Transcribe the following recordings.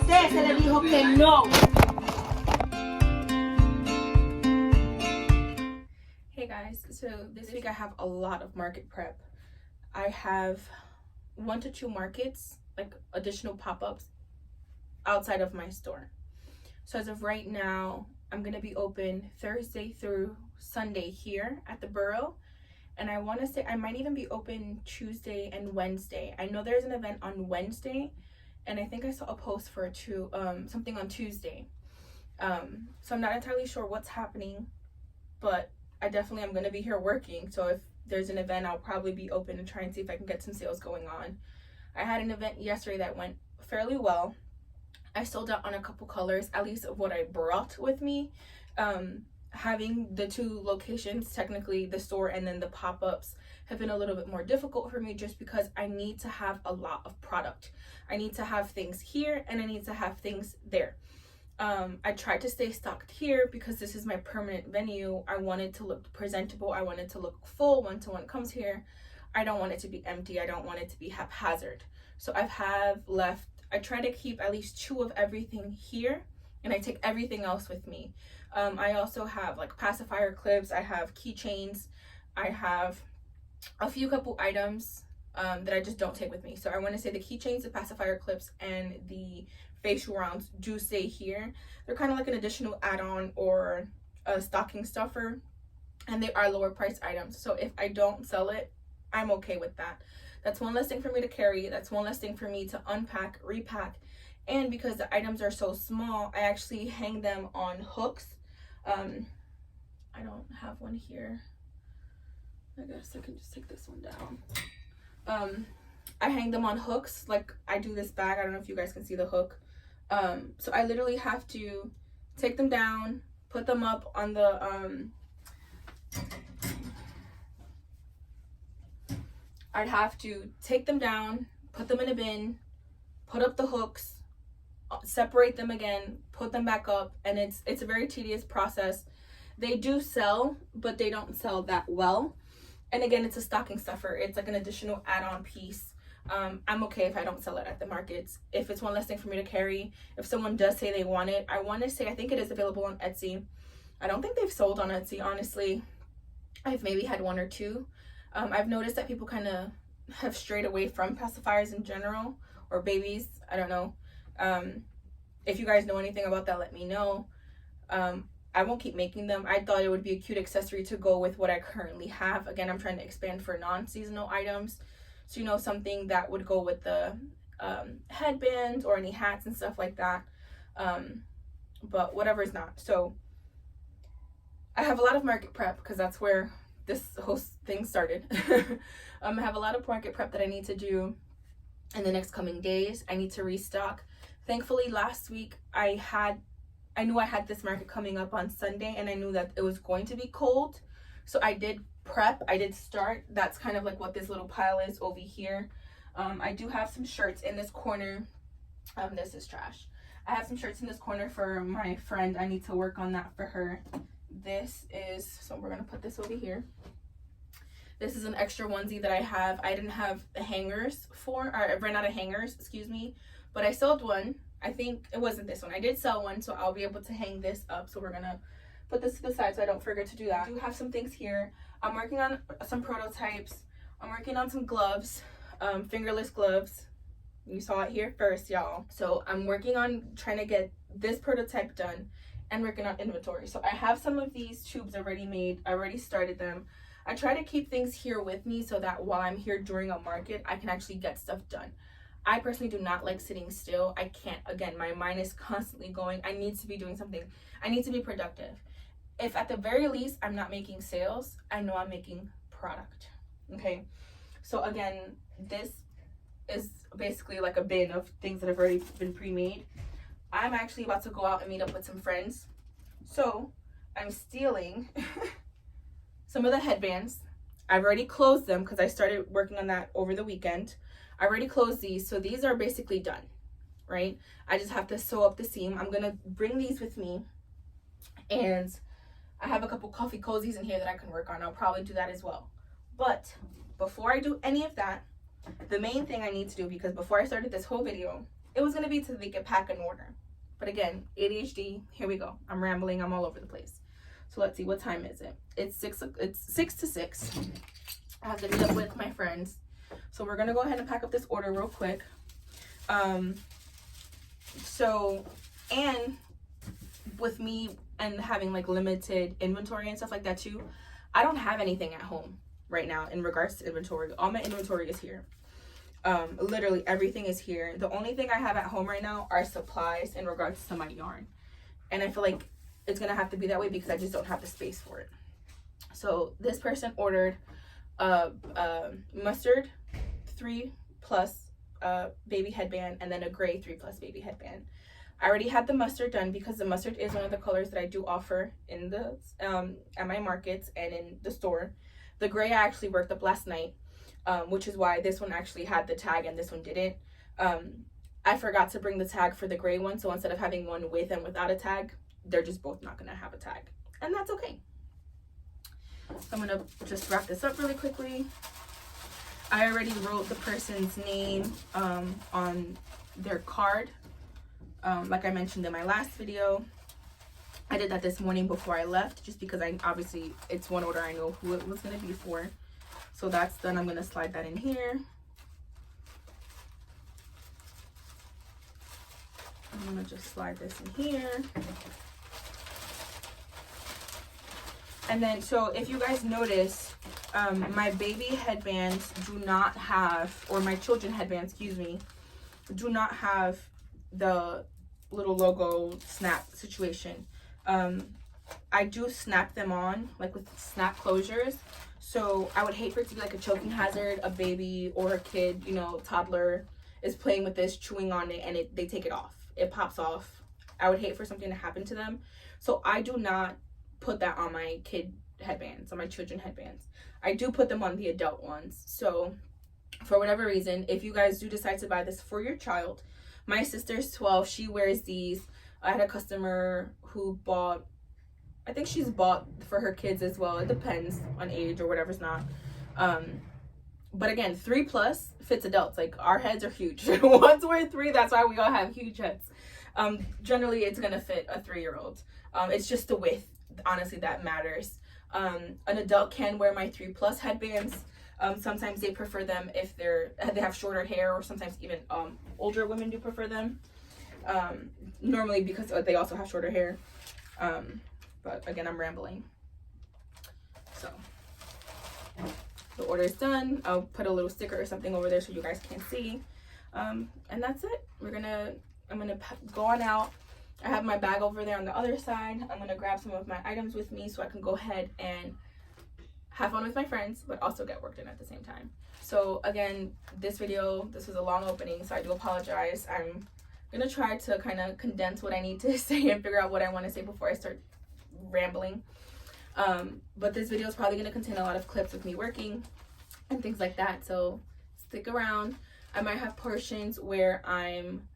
usted se le dijo que no. Hey guys, so this week I have a lot of market prep. I have 1 to 2 markets, like additional pop-ups outside of my store. So as of right now, I'm gonna be open Thursday through Sunday here at the Borough, and I want to say I might even be open Tuesday and Wednesday. I know there's an event on Wednesday, and I think I saw a post for something on Tuesday. So I'm not entirely sure what's happening, but I definitely am going to be here working. So if there's an event, I'll probably be open and try and see if I can get some sales going on. I had an event yesterday that went fairly well. I sold out on a couple colors, at least of what I brought with me. Having the 2 locations, technically the store and then the pop-ups, have been a little bit more difficult for me just because I need to have a lot of product. I need to have things here and I need to have things there. I tried to stay stocked here because this is my permanent venue. I wanted to look presentable. I wanted to look full when someone comes here. I don't want it to be empty. I don't want it to be haphazard. So I try to keep at least 2 of everything here, and I take everything else with me. I also have like pacifier clips. I have keychains. I have a couple items that I just don't take with me. So I want to say the keychains, the pacifier clips, and the facial rounds do stay here. They're kind of like an additional add-on or a stocking stuffer, and they are lower price items. So if I don't sell it, I'm okay with that. That's one less thing for me to carry. That's one less thing for me to unpack, repack. And because the items are so small, I actually hang them on hooks. I don't have one here. I guess I can just take this one down. I hang them on hooks, like I do this bag. I don't know if you guys can see the hook. So I literally have to take them down, put them up on the I'd have to take them down, put them in a bin, put up the hooks, separate them again, put them back up, and it's a very tedious process. They do sell, but they don't sell that well. And again, it's a stocking stuffer. It's like an additional add-on piece. I'm okay if I don't sell it at the markets. If it's one less thing for me to carry, if someone does say they want it, I think it is available on Etsy. I don't think they've sold on Etsy, honestly. I've maybe had 1 or 2. I've noticed that people kind of have strayed away from pacifiers in general, or babies. I don't know. If you guys know anything about that, let me know. I won't keep making them. I thought it would be a cute accessory to go with what I currently have. Again, I'm trying to expand for non-seasonal items. So, something that would go with the headbands or any hats and stuff like that. But whatever is not. So I have a lot of market prep because that's where this whole thing started. I have a lot of market prep that I need to do in the next coming days. I need to restock. Thankfully, last week I knew I had this market coming up on Sunday, and I knew that it was going to be cold. So I did prep. I did start. That's kind of like what this little pile is over here. I do have some shirts in this corner. This is trash. I have some shirts in this corner for my friend. I need to work on that for her. So we're going to put this over here. This is an extra onesie that I have. I didn't have the hangers or I ran out of hangers, excuse me. But I sold one. I think it wasn't this one. I did sell one, so I'll be able to hang this up. So we're going to put this to the side so I don't forget to do that. I do have some things here. I'm working on some prototypes. I'm working on some gloves, fingerless gloves. You saw it here first, y'all. So I'm working on trying to get this prototype done and working on inventory. So I have some of these tubes already made. I already started them. I try to keep things here with me so that while I'm here during a market, I can actually get stuff done. I personally do not like sitting still. I can't. Again, my mind is constantly going. I need to be doing something. I need to be productive. If at the very least I'm not making sales, I know I'm making product. Okay. So again, this is basically like a bin of things that have already been pre-made. I'm actually about to go out and meet up with some friends. So I'm stealing some of the headbands. I've already closed them because I started working on that over the weekend. I already closed these, so these are basically done, right? I just have to sew up the seam. I'm gonna bring these with me, and I have a couple coffee cozies in here that I can work on. I'll probably do that as well. But before I do any of that, the main thing I need to do, because before I started this whole video, it was gonna be so they could pack an order. But again, ADHD, here we go. I'm rambling, I'm all over the place. So let's see, what time is it? It's 6 to 6. I have to meet up with my friends. So we're gonna go ahead and pack up this order real quick. So, and with me and having like limited inventory and stuff like that too, I don't have anything at home right now in regards to inventory. All my inventory is here. Literally everything is here. The only thing I have at home right now are supplies in regards to my yarn. And I feel like it's gonna have to be that way because I just don't have the space for it. So this person ordered mustard 3+ baby headband, and then a gray 3+ baby headband. I already had the mustard done because the mustard is one of the colors that I do offer in the at my markets and in the store. The gray I actually worked up last night, which is why this one actually had the tag and this one didn't. I forgot to bring the tag for the gray one, so instead of having one with and without a tag, they're just both not gonna have a tag, and that's okay. So I'm gonna just wrap this up really quickly. I already wrote the person's name on their card, like I mentioned in my last video. I did that this morning before I left, just because I obviously it's one order I know who it was gonna be for. So that's done. I'm gonna slide that in here. I'm gonna just slide this in here. And then, so if you guys notice, my baby headbands do not have, or my children headbands, excuse me, do not have the little logo snap situation. I do snap them on, like with snap closures. So I would hate for it to be like a choking hazard, a baby or a kid, you know, toddler is playing with this, chewing on it, and they take it off. It pops off. I would hate for something to happen to them. So I do not put that on my kid headbands, on my children headbands. I do put them on the adult ones. So for whatever reason, if you guys do decide to buy this for your child, my sister's 12, she wears these. I had a customer who bought, I think she's bought for her kids as well. It depends on age or whatever's not. But again, 3+ fits adults. Like, our heads are huge. Once we're 3, that's why we all have huge heads. Generally, it's gonna fit a 3-year-old. It's just the width, honestly, that matters. An adult can wear my 3+ headbands. Sometimes they prefer them if they have shorter hair, or sometimes even older women do prefer them. Normally because they also have shorter hair. But again, I'm rambling. So the order is done. I'll put a little sticker or something over there so you guys can see. And that's it. I'm gonna go on out. I have my bag over there on the other side. I'm gonna grab some of my items with me so I can go ahead and have fun with my friends, but also get work done at the same time. So again, this was a long opening, so I do apologize. I'm gonna try to kind of condense what I need to say and figure out what I want to say before I start rambling. But this video is probably gonna contain a lot of clips with me working and things like that, so stick around. I might have portions where I'm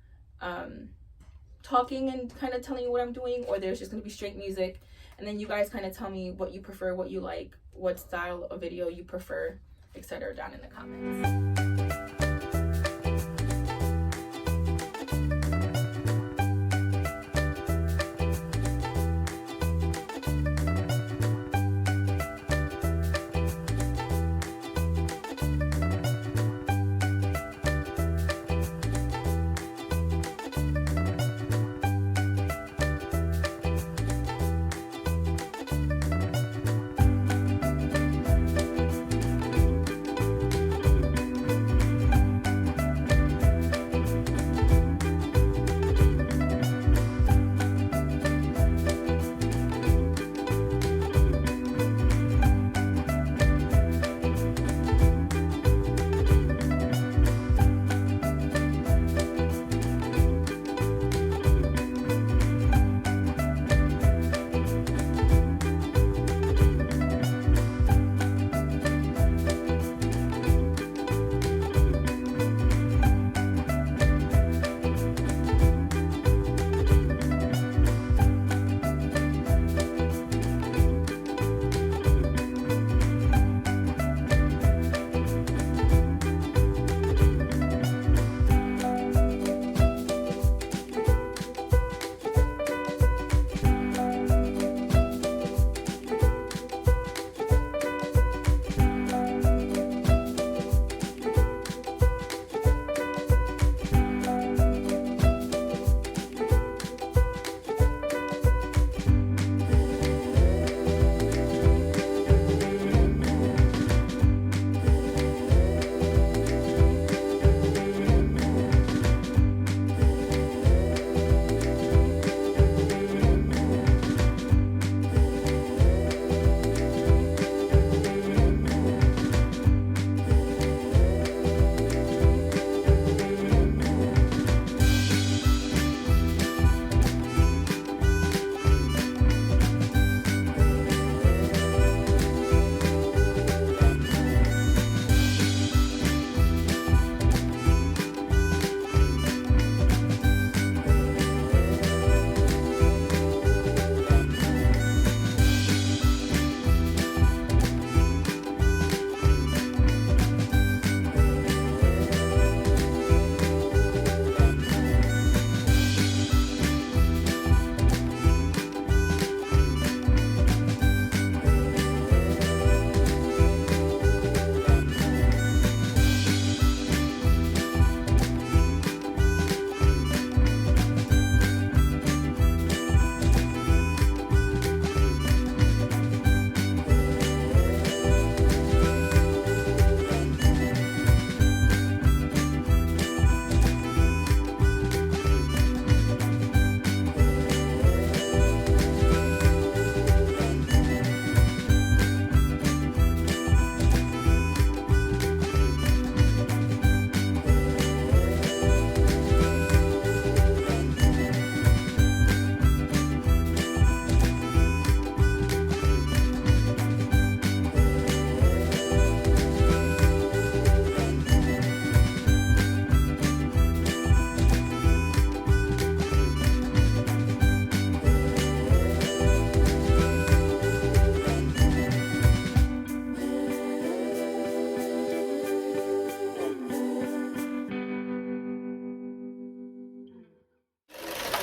talking and kind of telling you what I'm doing, or there's just gonna be straight music, and then you guys kind of tell me what you prefer, what you like, what style of video you prefer, etc. down in the comments.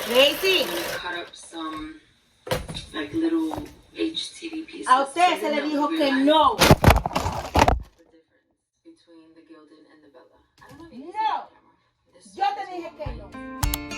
Lazy. I'm gonna cut up some like little HTV pieces. A usted se le dijo que no. The difference between the gilded and the Bella. I don't know if you can see it on camera. Yo te dije que no.